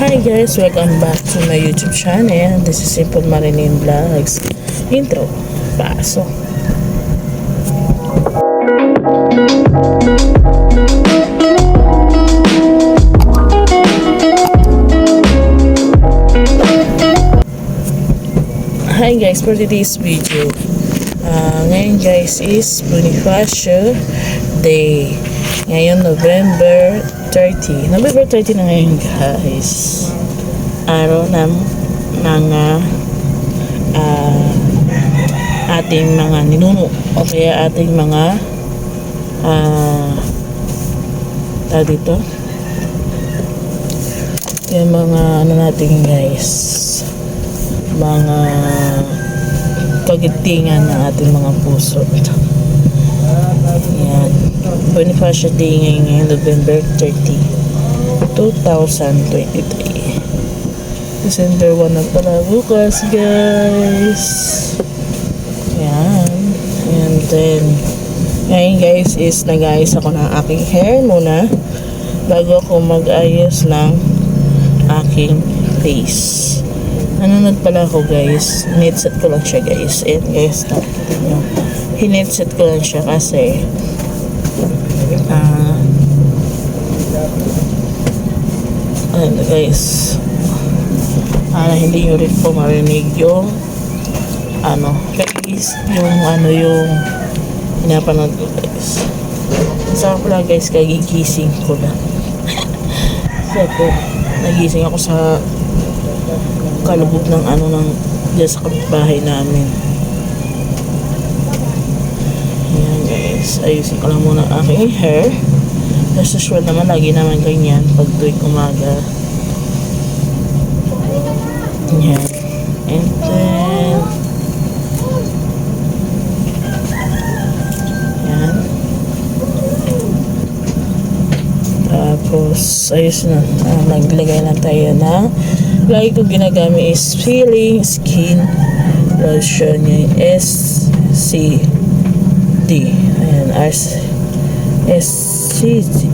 Hi guys, welcome back to my YouTube channel. This is Simple Marilyn Vlogs. Intro, paso. Hi guys, for today's video, ngayon guys is Bonifacio Day. Ngayon November 30 na ngayon guys, araw ng mga ating mga ninuno o kaya ating mga dito yung mga ano natin guys, mga kagitingan ng ating mga puso. Yan, Bonifacio Day ngayon November 30, 2023. December 1 na pala bukas guys. Yan. And then ngayon guys is nag-ayos ako ng aking hair muna bago ako mag-ayos ng aking face. Nanonood pala ako guys, hinetset ko lang siya guys. And guys, nakikita nyo, hinetset ko lang siya kasi ano guys, hindi nyo rin po marinig yung guys, yung pinapanood ko guys. Saka pala guys, kagigising ko lang. So po, nagising ako sa kalubog ng dyan sa kapitbahay namin. Ayan guys, ayusin ko lang muna ang aking hair. As usual naman, lagi naman ganyan pag tuwing umaga. Ayan. And then ayan. Tapos ayos na, maglagay lang tayo ng lagi ko ginagamit is Peeling Skin Lotion, yung SCD. Ayan, SCG.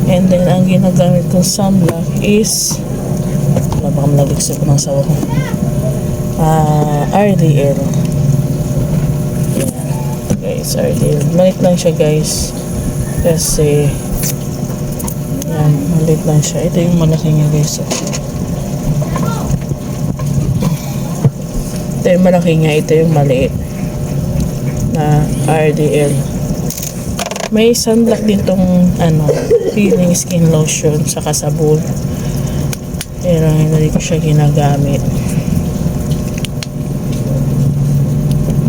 And then ang ginagamit kong sunblock is baka malagigsa ko ng sawa ko, RDL. Ayan guys, RDL. Malit lang siya guys kasi yan, maliit lang siya. Ito yung malaki niya guys. Ito yung malaki niya, ito yung maliit na RDL. May sunblock din tong peeling skin lotion saka sabon, pero hindi ko siya ginagamit.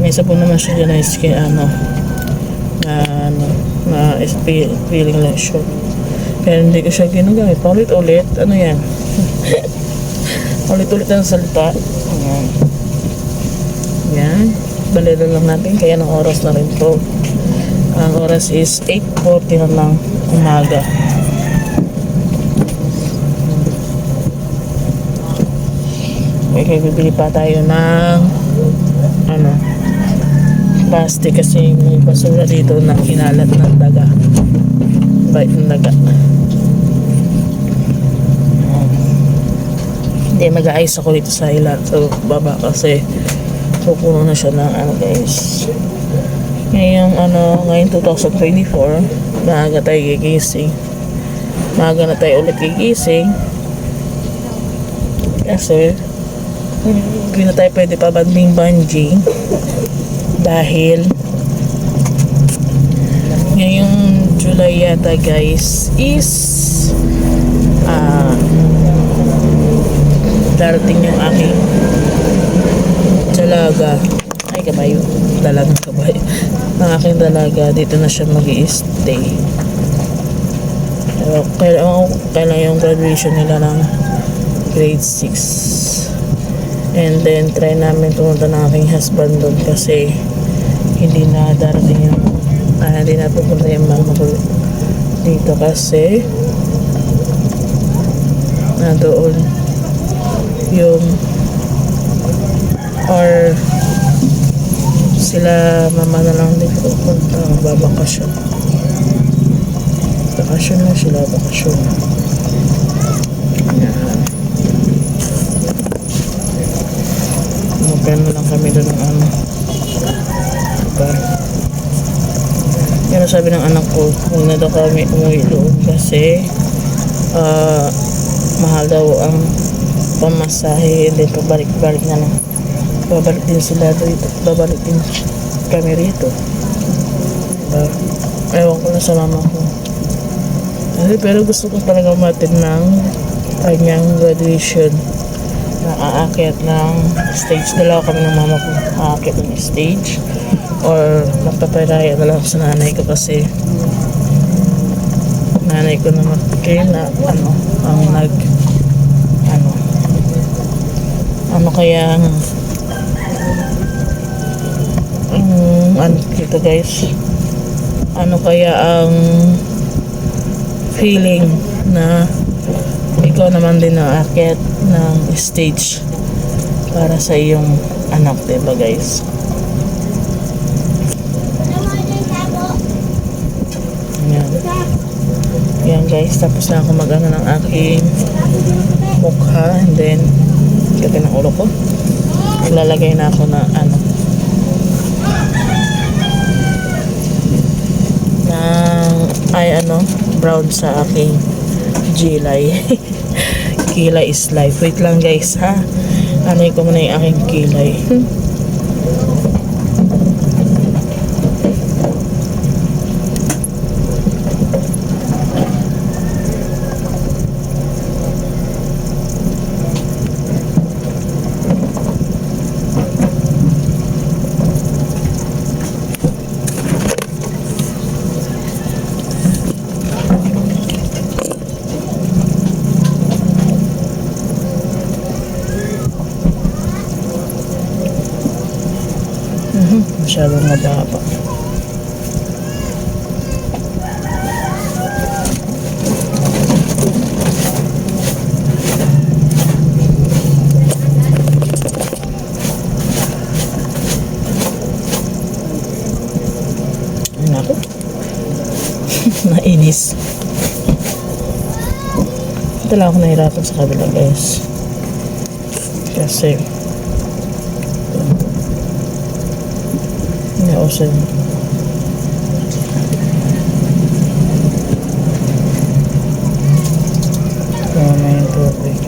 May sabon naman siya dyan na skin na peeling lotion, pero hindi ko siya ginagamit. Paulit-ulit, yan? Paulit-ulit ang salita. Ayan. Yan. Balilo lang natin, kaya ng oras na rin to. Ang oras is 8:40 na lang umaga. Okay, bibili pa tayo ng plastic kasi may basura dito na kinalat ng daga. Bait ng daga. Hindi, mag-aayos ako dito sa baba kasi pupuno na siya ng guys. Ngayon 2024, maaga tayo gigising. Maaga na tayo ulit gigising kasi hindi na tayo pwede pa bungee dahil ngayong July yata guys is darating yung aking dalaga. Ay, kabayo. Dalagang kabayo. Ang aking dalaga, dito na siya mag-i-stay. Kailan yung graduation nila ng grade 6. And then, try namin pumunta ng aking husband doon kasi hindi na darating yung hindi na pupunta yung mama ko dito kasi doon yung or sila mama na lang dito punta, magbabakasyon. Bakasyon na sila, bakasyon. Yan. Magkano lang kami doon ng ano. Diba? Pero sabi ng anak ko, huwag na daw kami umuwi doon kasi mahal daw ang pamasahe, and then pabalik-balik na lang. Babalik din sila dito, babalik din kami rito. Diba? Ewan ko na sa mama ko. Pero gusto ko talaga umatin ng kanyang graduation. Aakyat ng stage. Dalawa kami ng mama ko. Aakyat ng stage. Or magpapiraya na lang sa nanay ko kasi nanay ko naman kayo na ang kaya dito guys, ano kaya ang feeling na ikaw naman din aakyat ng stage para sa iyong anak, diba guys? Yan guys, tapos na ako mag-ano ng aking mukha, and then gabi ng ulo ko, ilalagay na ako na brown sa aking kilay. Kilay is life. Wait lang guys ha, ko muna yung aking kilay. Masyadong mababa. Ano ako? Nainis. Ito lang ako nahirapan sa kabila guys. Kasi awesome. Tama yung tubig.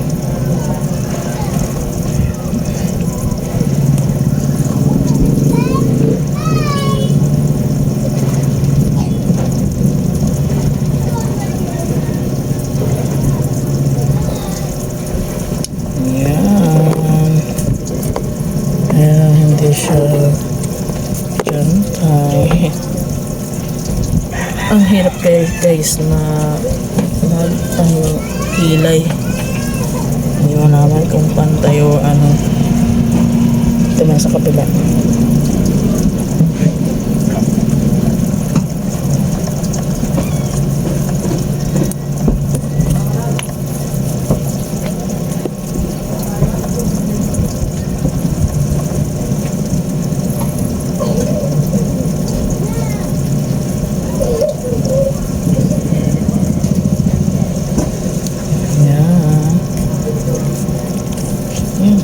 Yan. Hindi siya ay ang hirap guys na kilay. Hindi mo naman kung pantay o ito na sa kabila.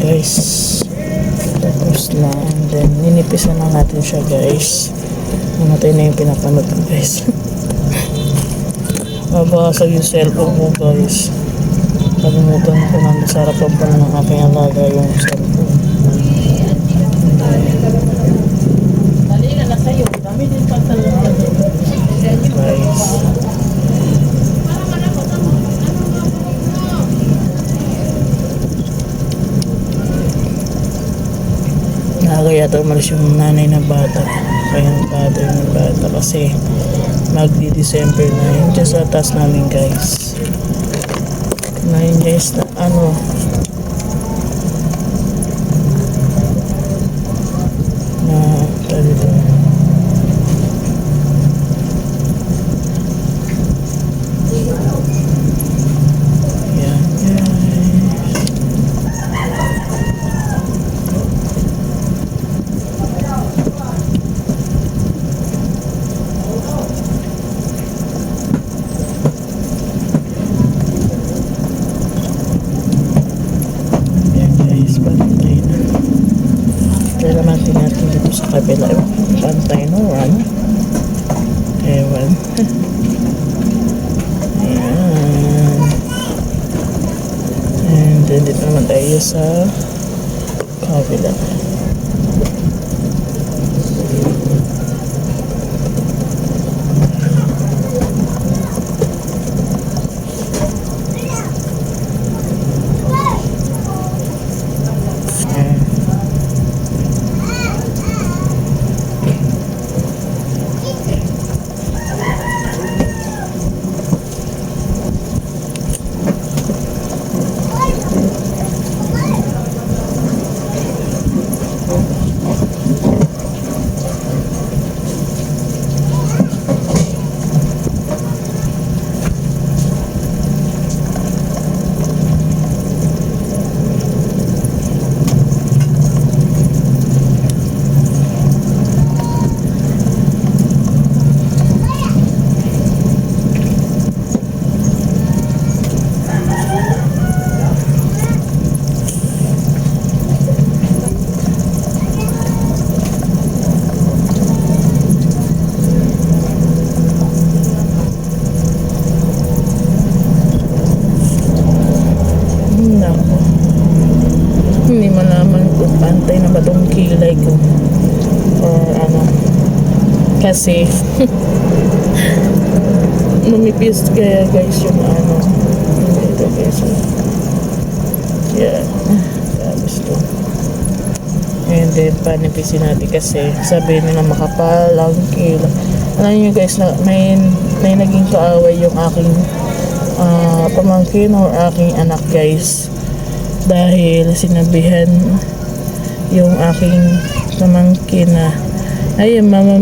Guys, tapos na, and then ninipisan na natin siya guys. Namatay na yung pinapanood ko guys. Mabasag yung cellphone ko guys. Kalimutan ko na sa harapan pa ng aking alaga yung cellphone. Dali na na sa'yo, dami din pa talaga guys. Kaya ito umalis yung nanay na bata, kaya yung father ng bata kasi magdi-December na yun dyan sa taas namin guys. Ngayon guys na dito. Yan guys. tayo sa kabila. Hindi malaman kung pantay na ba itong kilay ko or ano, kasi lumipis kaya guys yung ano dito guys. Yeah, tapos to, and then panipisin natin kasi sabi nila makapal ang kilay. Alam nyo guys na may naging kaaway yung aking pamangkin or aking anak guys, dahil sinabihan yung aking pamangkin na ay mama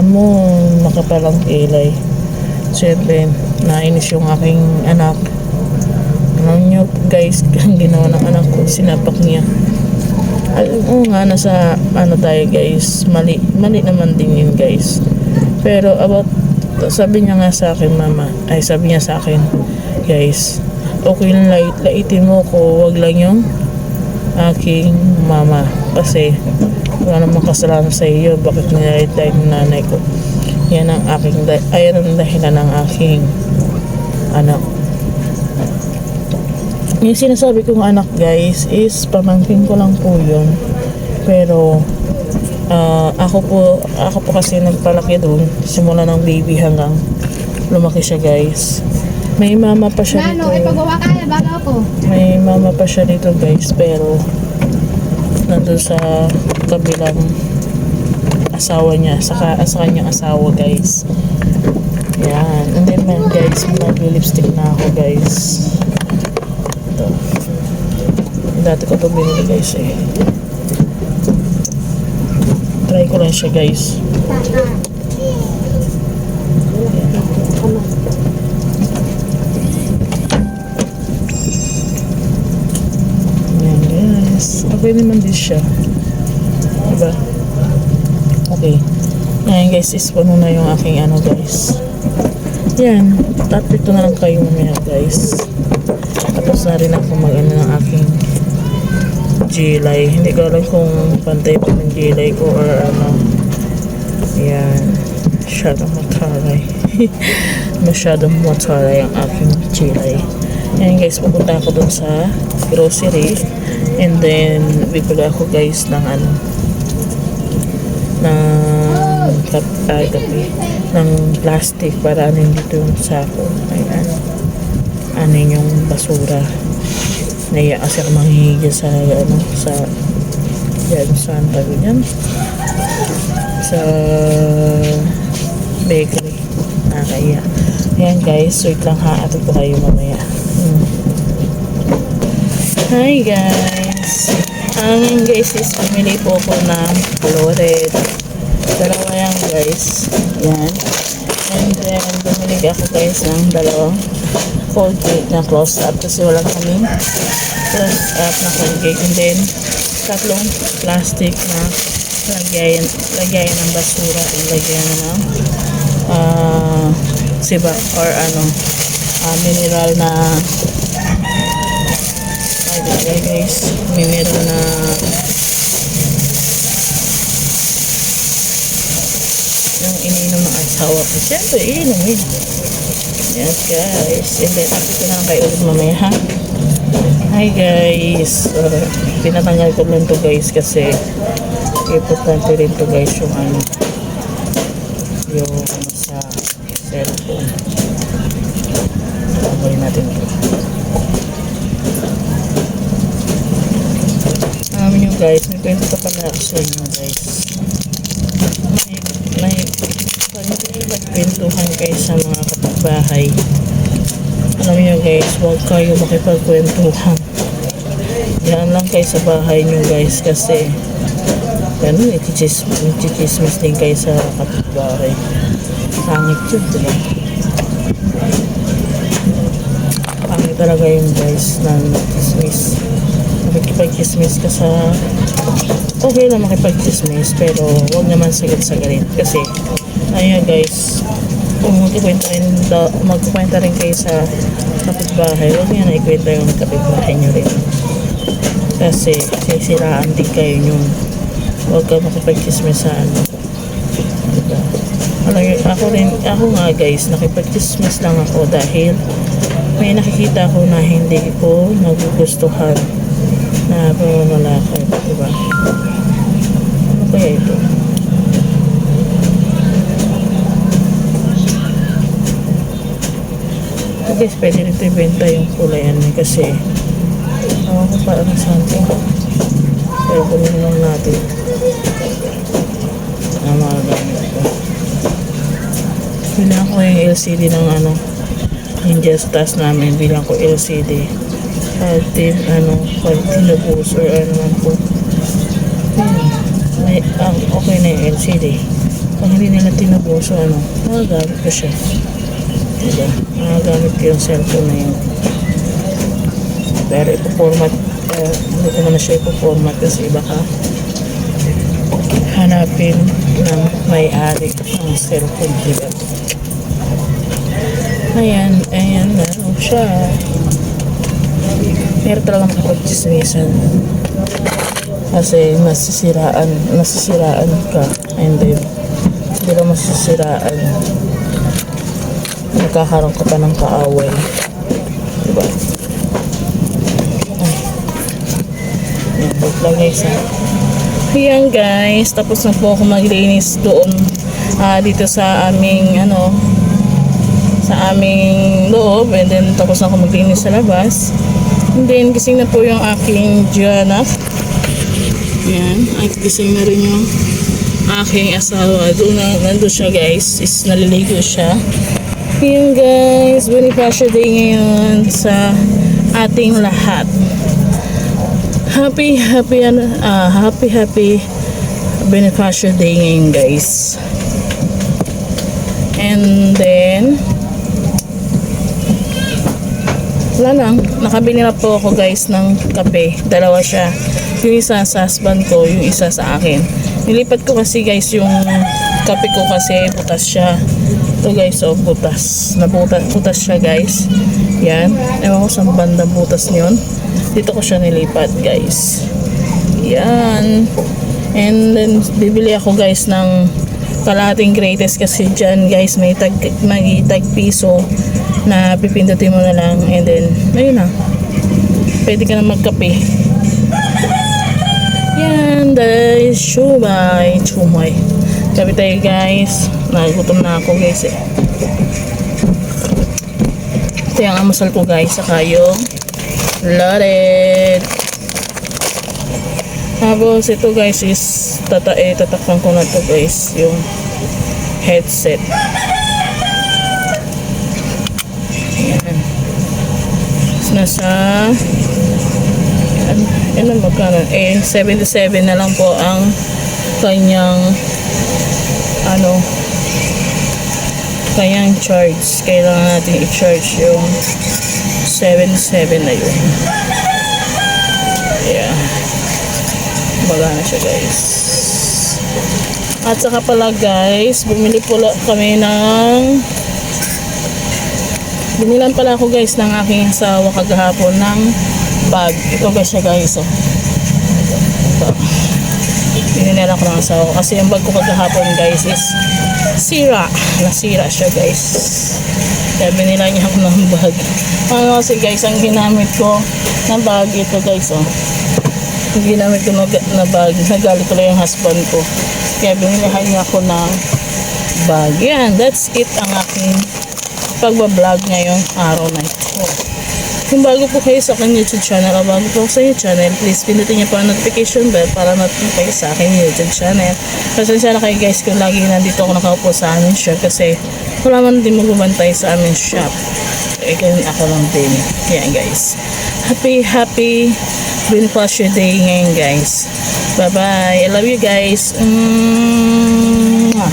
mo makapalang kilay. Siyempre nainis yung aking anak. Alam nyo guys, ang ginawa ng anak ko, sinapak niya. Alam mo nga, nasa ano tayo guys, mali naman din yun guys. Pero about, sabi niya nga sa akin sabi niya sa akin guys, okay lang laitin mo ko, wag lang yung aking mama kasi wala namang kasalanan sa iyo, bakit nilait tayo ng nanay ko. Yan ang dahilan ng aking anak. Yung sinasabi kong anak guys is pamangkin ko lang po yun, pero ako po kasi nagpalaki doon simula ng baby hanggang lumaki siya guys. May mama pa siya dito. May mama pa siya dito guys, pero nandun sa kabilang asawa niya, sa kanyang asawa guys. Yan. And then man guys, mag-lipstick na ako guys. Ito. Dati ko ito binili guys eh. Try ko lang siya guys. Ayan guys. Okay naman din siya. Diba? Okay. Ayan guys, ispuno na yung aking ano guys. Yan. Tatpito na lang kayo mamaya guys. Tapos na rin ako mag-ano ng aking gilay. Hindi ko alam kung pantay pa ng gilay ko or ano. Ayan. Masyadong mataray. Masyadong mataray ang aking gilay. Ayan guys, pupunta ako dun sa grocery. And then, bibili ako guys ng ano, ng kape, ng plastic para ano dito yung sako. Ayan. Ano yung basura. Naiya kasi ako manghihiga sa ano, sa yan, saan tabi yan, sa bakery. Nakakaya. Ayan guys, wait lang ha, atod ko kayo mamaya. Hi guys, guys is pumili po ako ng floret. Dalawa yan guys. Yan. And then bumili ako guys ng dalawang Colgate na close up kasi walang kaming close up na Colgate. And then tatlong plastic na lagayan ng basura at lagayan ng siba or ano, mineral na guys, mineral na yung iniinom ng asawa ko. Siyempre, iinom yun. Yes guys. And then, update ko na lang kayo ulit mamaya ha. Hi guys, pinatanggal ko lang to guys kasi importante rin to guys yung sa cellphone. Tanggalin natin to. Alam nyo guys, may kwento pa pala ako sa inyo guys. May nagkwentuhan kayo sa mga kapitbahay. Alam nyo guys, huwag kayo makipagkwentuhan. Yan lang kayo sa bahay nyo guys kasi ganun, itichismis din kayo sa kapitbahay. Pangit yun, diba? Pangit talaga yun guys na makikipag-chismis ka sa okay lang makipag-chismis pero huwag naman sagat-sagarin kasi ayun guys, kung magkukwenta rin kayo sa kapitbahay, huwag nyo na ikwenta yung kapitbahay nyo rin kasi sisiraan din kayo yung huwag ka makipag-chismis sa diba? Ako nga guys, nakipag-chismis lang ako dahil may nakikita ko na hindi ko nagugustuhan na pamamalakad, diba? Ano kaya ito? Guys, pwede rin ito ibenta yung kulay kasi ako ko parang saan ito pero kunin lang natin na mga gamit ko. Bilang ko yung LCD ng yung just task namin, bilang ko LCD pag tinubos or man po okay na yung LCD. Pag hindi nila tinubos magagamit ko siya, diba? Magagamit ko yung cellphone na yun pero ipo-format hindi ko na siya ipo-format kasi baka hanapin ng may-ari ng cellphone, diba? Ayan meron siya pero talagang makapag-chismisan kasi masisiraan ka and then hindi lang masisiraan, magkakaroon ka pa ng kaaway, diba? Yan guys Ayan guys, tapos na po ako maglinis doon dito sa aming sa aming loob and then tapos na ako maglinis sa labas and then gising na po yung aking Gianna. Ayan, ay gising na rin yung aking asawa. Nandun siya guys, is naliligo siya. Ayan guys, Bonifacio Day ngayon sa ating lahat. Happy Bonifacio Day ngayon guys. And then wala lang, nakabili na po ako guys ng kape, dalawa siya, yung isa sa husband ko, yung isa sa akin. Nilipat ko kasi guys yung kape ko kasi butas siya. Ito guys, butas siya guys. Yan, ewan ko saan banda butas nyon, dito ko siya nilipat guys. Yan, and then bibili ako guys ng kalahating greatest kasi dyan guys may tag piso na pipindutin mo na lang and then ayun na, pwede ka na magkape. Yan guys, chumay kape tayo guys, nagutom na ako guys ito yung amasal ko guys, saka yung loaded. Tapos ito guys is tatakpan ko na to guys yung headset. Yan. Nasa magkano? 77 na lang po ang kanyang kanyang charge. Kailangan natin i-charge yung 77 na yun. Yeah. Baga na siya guys. At saka pala guys, bumili pala ako guys ng aking asawa kagahapon ng bag. Ito guys siya guys. Ito. Binili ko ng asawa kasi yung bag ko kagahapon guys is nasira siya guys. Kaya binila niya ako ng bag. Ano kasi guys, ang ginamit ko na bag ito guys, oh. Ang ginamit ko na bag, nagalit ko lang yung husband ko. Kaya binilihan niya ako ng bag. Yan, that's it ang aking pagbablog ngayong araw na ito. Kung bago po kayo sa aking YouTube channel o bago po sa YouTube channel, please pindutin niyo po ang notification bell para notify sa aking YouTube channel. Pasensya na kayo guys kung lagi nandito ako nakaupo sa aming shop kasi wala man din magbabantay sa aming shop. Ganyan ako lang din. Yan guys. Happy Bonifacio Day ngayon guys. Bye bye. I love you guys. Mwah.